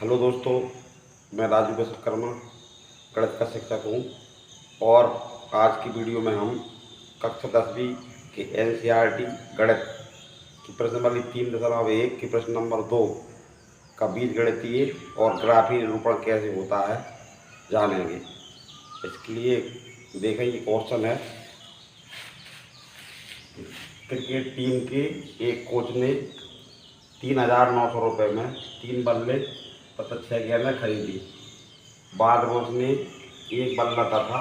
Hello दोस्तों, मैं राजू विश्वकर्मा गणित का शिक्षक हूँ। और आज की वीडियो में हम कक्षा 10वीं के NCERT गणित की प्रश्नावली 3.1 की प्रश्न नंबर 2 का बीजगणितीय और ग्राफीय निरूपण कैसे होता है जानेंगे। इसके लिए देखें, ये क्वेश्चन है। क्रिकेट टीम के एक कोच ने 3,900 रुपये में 3 बल्ले तथा 6 गेंदें खरीदी। बाद में उसने एक बल्ला तथा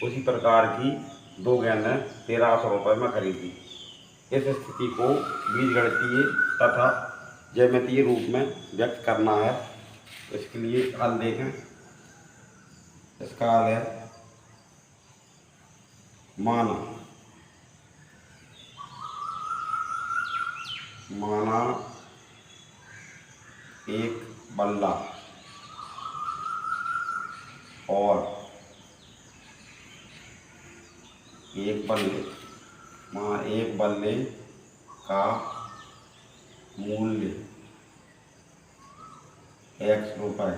उसी प्रकार की 2 गेंदें 1,300 रुपये में खरीदी। इस स्थिति को बीजगणितीय तथा ज्यामितीय रूप में व्यक्त करना है। इसके लिए हल देखें। इसका हल है माना एक बल्ला और एक बल्ले का मूल्य X रुपये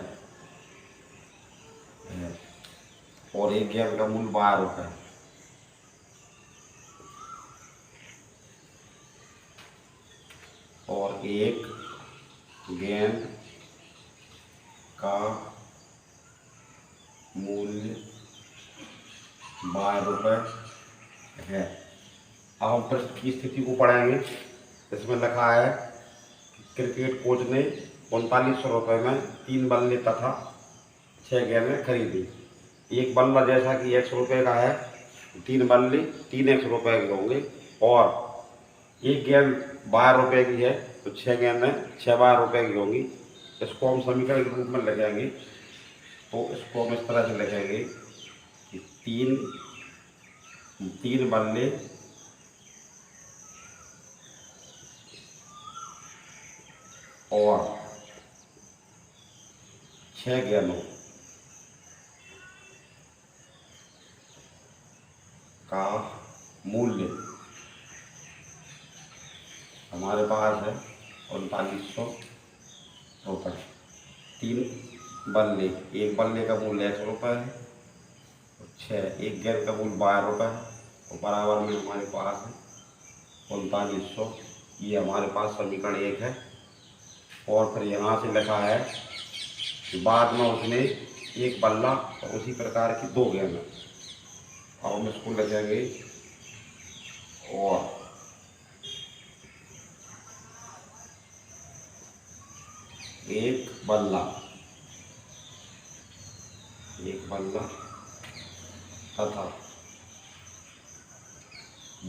है और एक गेंद का मूल्य 12 रुपये। और एक गेंद का मूल्य 12 रुपये है। अब हम प्रश्न की स्थिति को पढ़ेंगे। इसमें लिखा है कि क्रिकेट कोच ने 4,900 रुपये में 3 बल्ले तथा 6 गेंदें खरीदी। एक बल्ला जैसा कि X रुपये का है, 3 बल्ले 3X रुपये के होंगे। और एक गेंद 12 रुपये की है तो 6 गेंदें 6 रुपये की होंगी। इसको हम समीकरण के रूप में लिखेंगे। तो इसको हम इस तरह से लिखेंगे कि तीन बल्ले और 6 गेंदों का मूल्य हमारे पास है 4,900 रुपये। 3 बल्ले, एक बल्ले का मूल्य X रुपये है और 6, एक गेंद का मूल्य 12 रुपये है और बराबर में हमारे पास है 4,900। ये हमारे पास समीकरण 1 है। और फिर यहाँ से लिखा है कि बाद में उसने एक बल्ला और उसी प्रकार की 2 गेंदें। अब हम इसको लिखेंगे और एक बल्ला तथा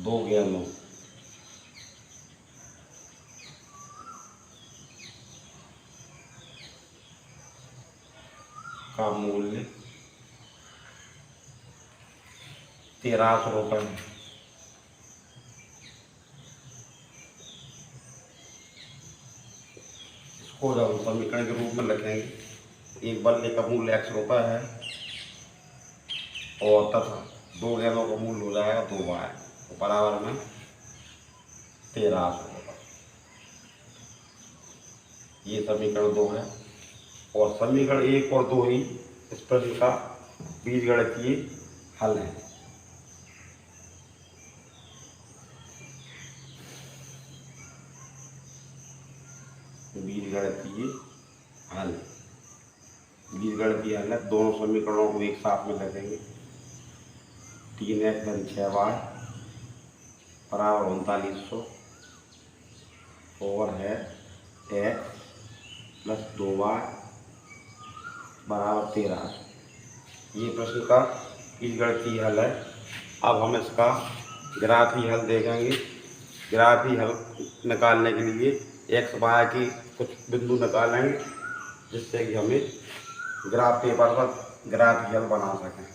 2 गेंदों का मूल्य 1,300 रुपये है। इसको जब हम समीकरण के रूप में लिखेंगे, एक बल्ले का मूल्य X रुपये है और तथा 2 गेंदों का मूल्य हो जाएगा 2 बार तो बराबर में 1,300 रुपये। ये समीकरण 2 है। और समीकरण 1 और 2 ही इस प्रश्न का बीजगणितीय हल है। बीजगणितीय हल है। दोनों समीकरणों को एक साथ में लिखेंगे। 3X धन 6Y बराबर 4,900 और है X प्लस 2Y बराबर 1,300। ये प्रश्न का बीजगणितीय हल है। अब हम इसका ग्राफीय हल देखेंगे। ग्राफीय हल निकालने के लिए X Y की कुछ बिंदु निकालेंगे जिससे कि हमें ग्राफ पेपर पर ग्राफीय हल बना सकें।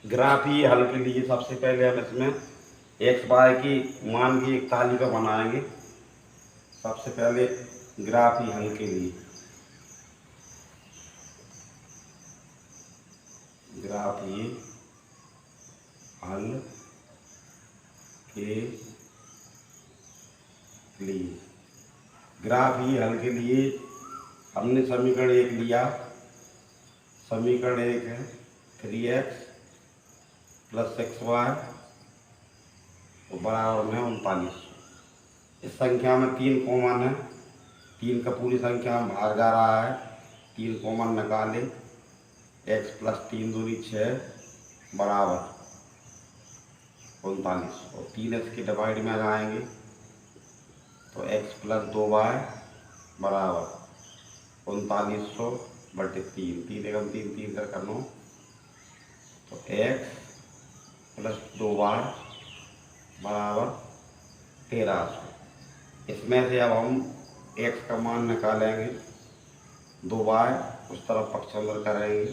ग्राफीय हल के लिए सबसे पहले हम इसमें X Y की मान की एक तालिका बनाएंगे। सबसे पहले ग्राफीय हल के लिए ग्राफ ही हल के लिए हमने समीकरण 1 लिया। समीकरण 1 है 3x + 6y तो बराबर में 39। इस संख्या में 3 कॉमन है, 3 का पूरी संख्या में भाग जा रहा है, 3 कॉमन निकाले, x + 3 दूनी 6 बराबर 39 और 3x के डिवाइड में आएंगे तो x + 2y बराबर 3900 बटे 3, 3 एकम 3, 3 कर 9 तो x + 2y बराबर 1300। इसमें से अब हम x का मान निकालेंगे, 2y उस तरफ पक्षांतर करेंगे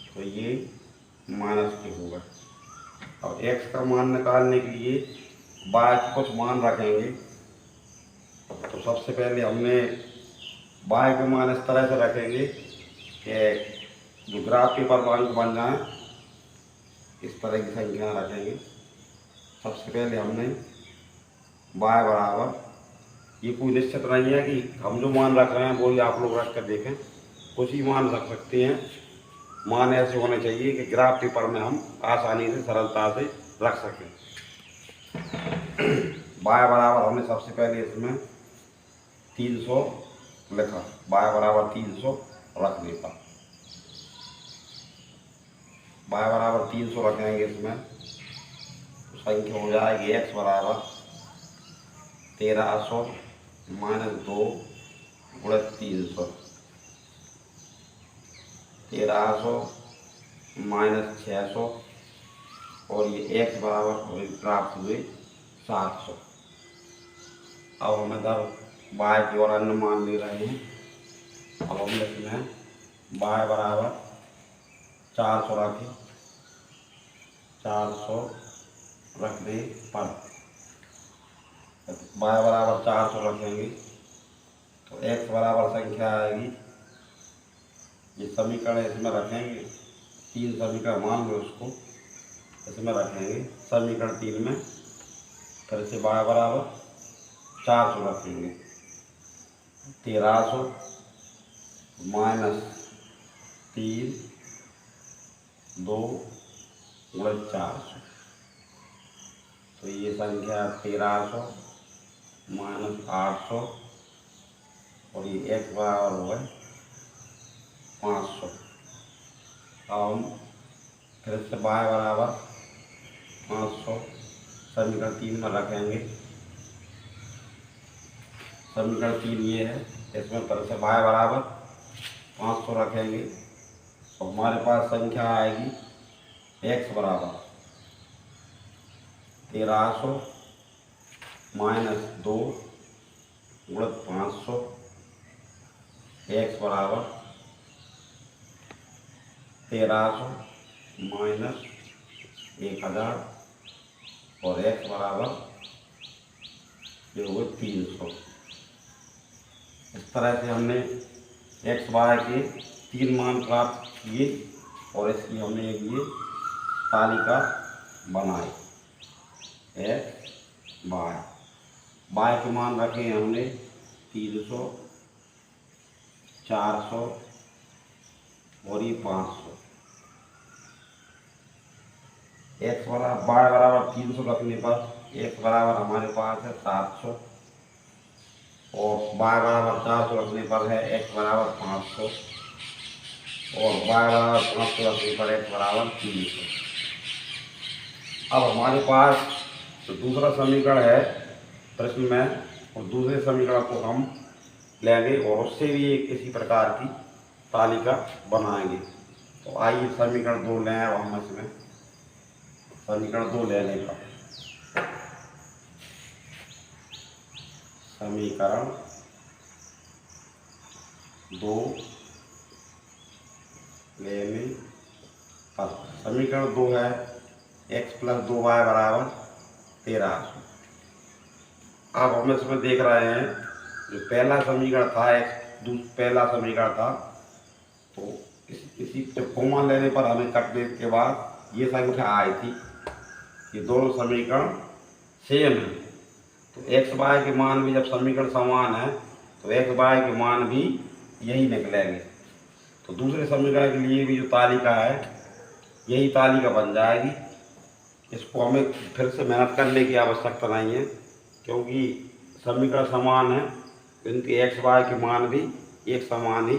तो ये माइनस के होगा। अब x का मान निकालने के लिए y के कुछ मान रखेंगे। तो सबसे पहले हमने y के मान इस तरह से रखेंगे कि जो ग्राफ पेपर बन जाए इस तरह की संख्या रखेंगे। सबसे पहले हमने y बराबर, ये कोई निश्चित नहीं है कि हम जो मान रख रहे हैं वो ही आप लोग रख कर देखें, कुछ ही मान रख सकते हैं। मान ऐसे होने चाहिए कि ग्राफ पेपर में हम आसानी से सरलता से रख सकें। y बराबर हमने सबसे पहले इसमें 300 लिखा, y बराबर 300 रखने पर y बराबर 300 रखेंगे इसमें तो संख्या हो जाएगी x बराबर 1300 - 2 × 300, 1300 - 600 और ये x बराबर प्राप्त हुए 700। अब हम इधर y की ओर अन्य मान ले रहे हैं। अब हम इसमें y बराबर 400 रखें, 400 रखने पर y बराबर 400 रखेंगे तो x बराबर संख्या आएगी, ये समीकरण इसमें रखेंगे, 3 समीकरण मान लो उसको इसमें रखेंगे। समीकरण 3 में फिर से y बराबर 400 रखेंगे, 1300 - 3 2 × 400 तो ये संख्या 1300 - 800 और ये x बराबर हो गए 500। अब हम फिर से y बराबर 500 समीकरण 3 में रखेंगे। समीकरण 3 ये है, इसमें फिर से y बराबर 500 रखेंगे तो हमारे पास संख्या आएगी x बराबर 1300 - 2 × 500, x बराबर 1300 - 1000 और x बराबर ये हुए 300। इस तरह से हमने x y के 3 मान प्राप्त किए और इसकी हमने एक ये तालिका बनाई x y के मान रखे हमने 300 400 और ये 500। x बराबर y बराबर 300 रखने पर x बराबर हमारे पास है 700 और y बराबर 400 रखने पर है x बराबर 500 और y बराबर 500 रखने पर x बराबर 300। अब हमारे पास तो दूसरा समीकरण है प्रश्न में और दूसरे समीकरण को हम लेंगे और उससे भी एक इसी प्रकार की तालिका बनाएंगे। तो आइए समीकरण 2 लें। अब हम इसमें समीकरण 2 लेने का समीकरण 2 लेने पर समीकरण 2 है x + 2y बराबर 1300। अब हम इसमें देख रहे हैं जो पहला समीकरण था पहला समीकरण था तो इसी कॉमन लेने पर हमें कटने के बाद ये संख्या आई थी। ये दोनों समीकरण सेम है तो एक्स वाई के मान भी जब समीकरण समान है तो एक्स वाई के मान भी यही निकलेंगे। तो दूसरे समीकरण के लिए भी जो तालिका है यही तालिका बन जाएगी। इसको हमें फिर से मेहनत करने की आवश्यकता नहीं है, क्योंकि समीकरण समान है, इनके एक्स वाई के मान भी एक समान ही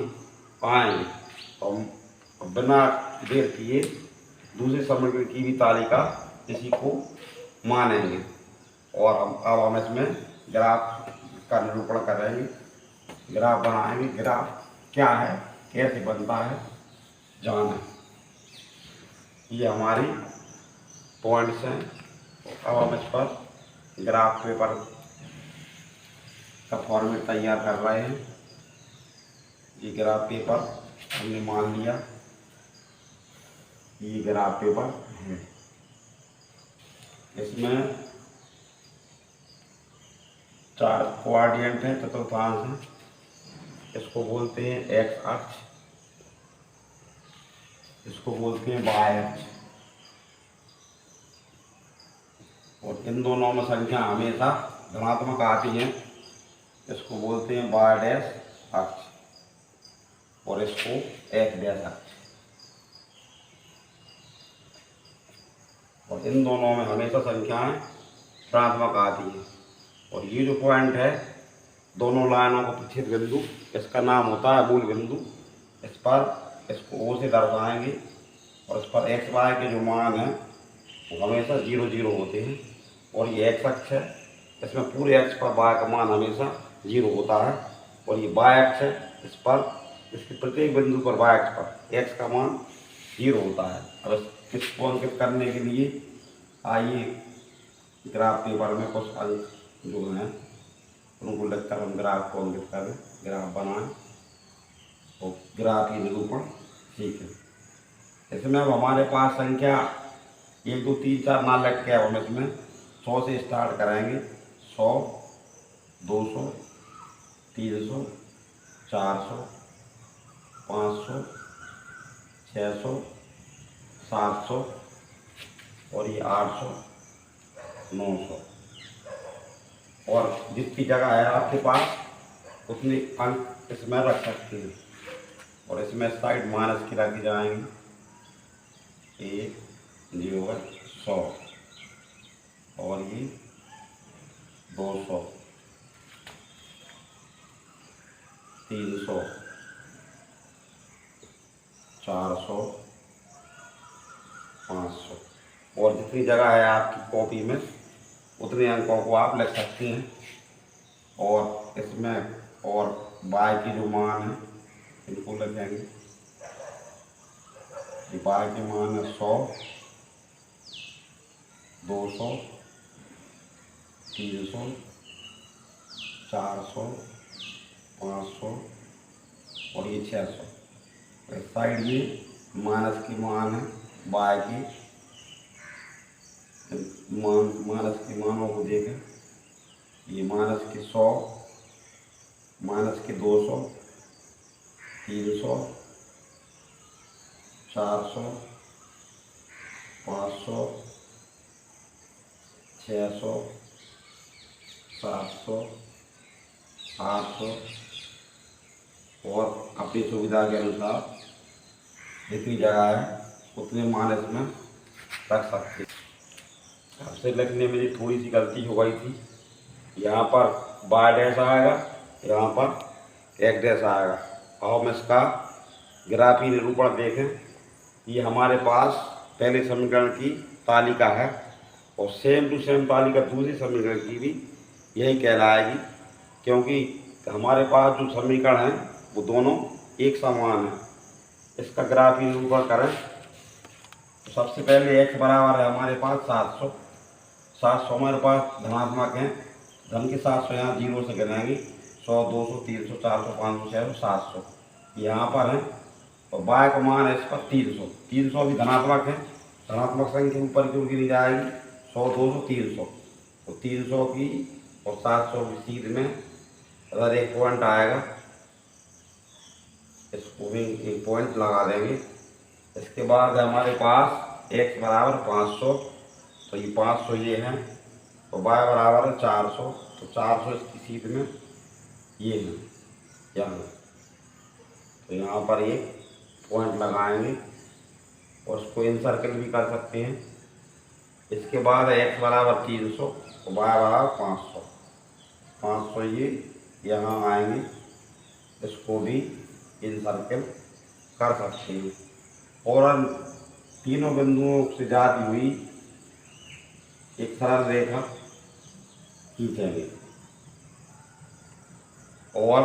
पाएंगे। तो हम बिना देर किए दूसरे समीकरण की भी तालिका इसी को मानेंगे और हम इसमें ग्राफ का निरूपण करेंगे, ग्राफ बनाएंगे। ग्राफ क्या है, कैसे बनता है, जाने। ये हमारी पॉइंट्स हैं। अब हम इस पर ग्राफ पेपर का फॉर्मेट तैयार कर रहे हैं। ये ग्राफ पेपर हमने मान लिया, ये ग्राफ पेपर है। इसमें 4 क्वाड्रेंट हैं, चतुर्थांश हैं। इसको बोलते हैं एक्स अक्ष, इसको बोलते हैं वाई अक्ष, और इन दोनों में संख्या हमेशा धनात्मक आती है। इसको बोलते हैं वाई डैश अक्ष और इसको एक्स डैश अक्ष। और इन दोनों में हमेशा संख्याएं ऋणात्मक आती है। और ये जो पॉइंट है, दोनों लाइनों को प्रतिच्छेद बिंदु, इसका नाम होता है मूल बिंदु। इस पर इसको ओ से दर्शाएंगे और इस पर एक्स वाई के जो मान हैं वो हमेशा 0 0 होते हैं। और ये एक्स अक्ष है, इसमें पूरे एक्स पर वाई का मान हमेशा 0 होता है। और ये वाई अक्ष है, इस पर इसके प्रत्येक बिंदु पर वाई अक्ष पर एक्स का मान 0 होता है। अब इसको अंकित करने के लिए आइए ग्राफ पेपर में कुछ अंक जो हैं उनको लिखकर हम ग्राफ को अंकित करें, ग्राफ बनाएं और ग्राफ की निरूपण सीखें। इसमें अब हमारे पास संख्या 1 2 3 4 ना लिख के अब हम इसमें 100 से स्टार्ट करेंगे। 100 200 300 400 500 600 700 और ये 800 900। और जितनी जगह है आपके पास उतने अंक इसमें रख सकते हैं। और इसमें साइड माइनस की रखी जाएंगी। 1 0 100 और ये 200 300 400 500। और जितनी जगह है आपकी कॉपी में उतने अंकों को आप लिख सकते हैं। और इसमें और बाय के जो मान है इनको लिखेंगे। बाय के मान है 100 200 300 400 500 और ये 600। इस साइड ये माइनस की मान है, बाय की माइनस के मानों को देखें। ये माइनस के 100 माइनस के 200 300 400 500 600 700 800 और अपनी सुविधा के अनुसार जितनी जगह है उतने मान इसमें रख सकते हैं। आपसे लिखने में थोड़ी सी गलती हो गई थी। यहाँ पर वाई डैश आएगा, यहाँ पर एक्स डैश आएगा। अब हम इसका ग्राफी निरूपण देखें। ये हमारे पास पहले समीकरण की तालिका है और सेम टू सेम तालिका दूसरे समीकरण की भी यही कहलाएगी, क्योंकि हमारे पास जो समीकरण हैं वो दोनों एक समान हैं। इसका ग्राफी निरूपण करें तो सबसे पहले एक्स बराबर है हमारे पास 700। 700 हमारे पास धनात्मक हैं, धन के 700 यहाँ 0 से गिनेंगे। 100 200 300 400 500 600 700 यहाँ पर है। और बाय का मान है इस पर 300। 300 भी धनात्मक है, धनात्मक संख्या ऊपर क्यों गिनी जाएगी। 100 200 300 तो 300 की और 700 की सीध में अगर एक पॉइंट आएगा, इसको भी एक पॉइंट लगा देंगे। इसके बाद हमारे पास x बराबर 500, तो ये 500 ये हैं और y बराबर है 400, तो 400 इसकी सीध में ये है यहाँ, तो यहाँ पर ये पॉइंट लगाएंगे और उसको इन सर्कल भी कर सकते हैं। इसके बाद x बराबर 300 और y बराबर 500, 500 ये यहाँ आएंगे, इसको भी इन सर्कल कर सकते हैं। और तीनों बिंदुओं से जाती हुई एक सरल रेखा खींचेंगे और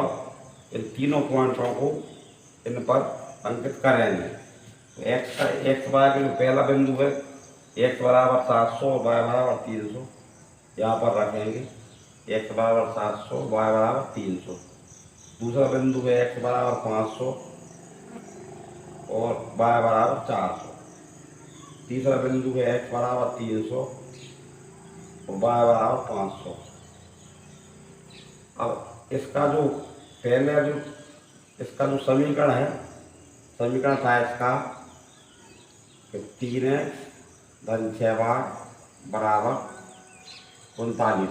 इन तीनों पॉइंटों को इन पर अंकित करेंगे। तो एक्स वाई का जो पहला बिंदु है x बराबर 700 और y बराबर 300 यहाँ पर रखेंगे। x बराबर 700, y बराबर 300। दूसरा बिंदु है x बराबर 500 और y बराबर 400। तीसरा बिंदु है x बराबर 300 और y बराबर 500। अब इसका जो पहले जो इसका जो समीकरण है, समीकरण था इसका 3x धन 6y बराबर 39।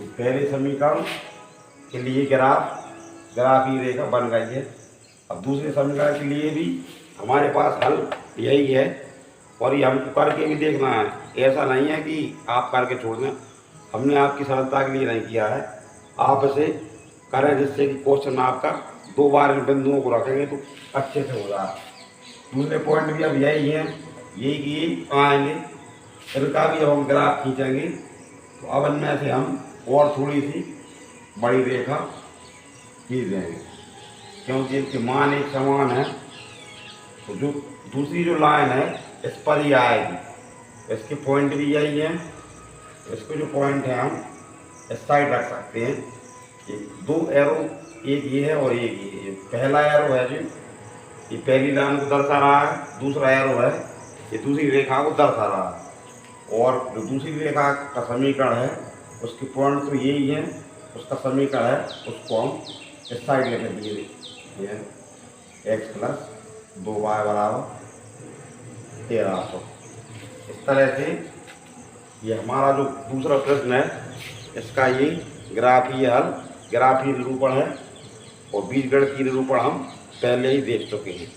पहले समीकरण के लिए ग्राफ ही रेखा बन गई है। अब दूसरे समीकरण के लिए भी हमारे पास हल यही है और ये हमको करके भी देखना है। ऐसा नहीं है कि आप करके छोड़ दें, हमने आपकी सरलता के लिए नहीं किया है। आप इसे करें जिससे कि क्वेश्चन आपका 2 बार इन बिंदुओं को रखेंगे तो अच्छे से हो जाए। दूसरे पॉइंट भी अब यही हैं, यही कि आएंगे, इनका भी अब हम ग्राफ खींचेंगे। तो अब इनमें से हम और थोड़ी सी बड़ी रेखा खींच देंगे क्योंकि इनके मान एक समान है। तो जो दूसरी जो लाइन है इस पर ही आएगी, इसके पॉइंट भी यही हैं। इसको जो पॉइंट है हम इस साइड रख सकते हैं। ये 2 एरो, एक ये है और एक ये है। पहला एरो है जो ये पहली लाइन को दर्शा रहा है, दूसरा एरो है ये दूसरी रेखा को दर्शा रहा है। और जो दूसरी रेखा का समीकरण है उसके पॉइंट तो यही है, उसका समीकरण है उसको हम इस साइड लेकर दिए, ये x प्लस 2y बराबर 1300। इस तरह से ये हमारा जो दूसरा प्रश्न है इसका ये ग्राफीय हल, ग्राफीय निरूपण है और बीजगणितीय निरूपण हम पहले ही देख चुके हैं।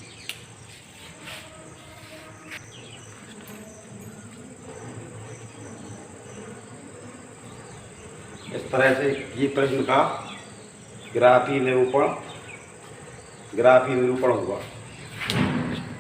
इस तरह से ये प्रश्न का ग्राफीय निरूपण हुआ।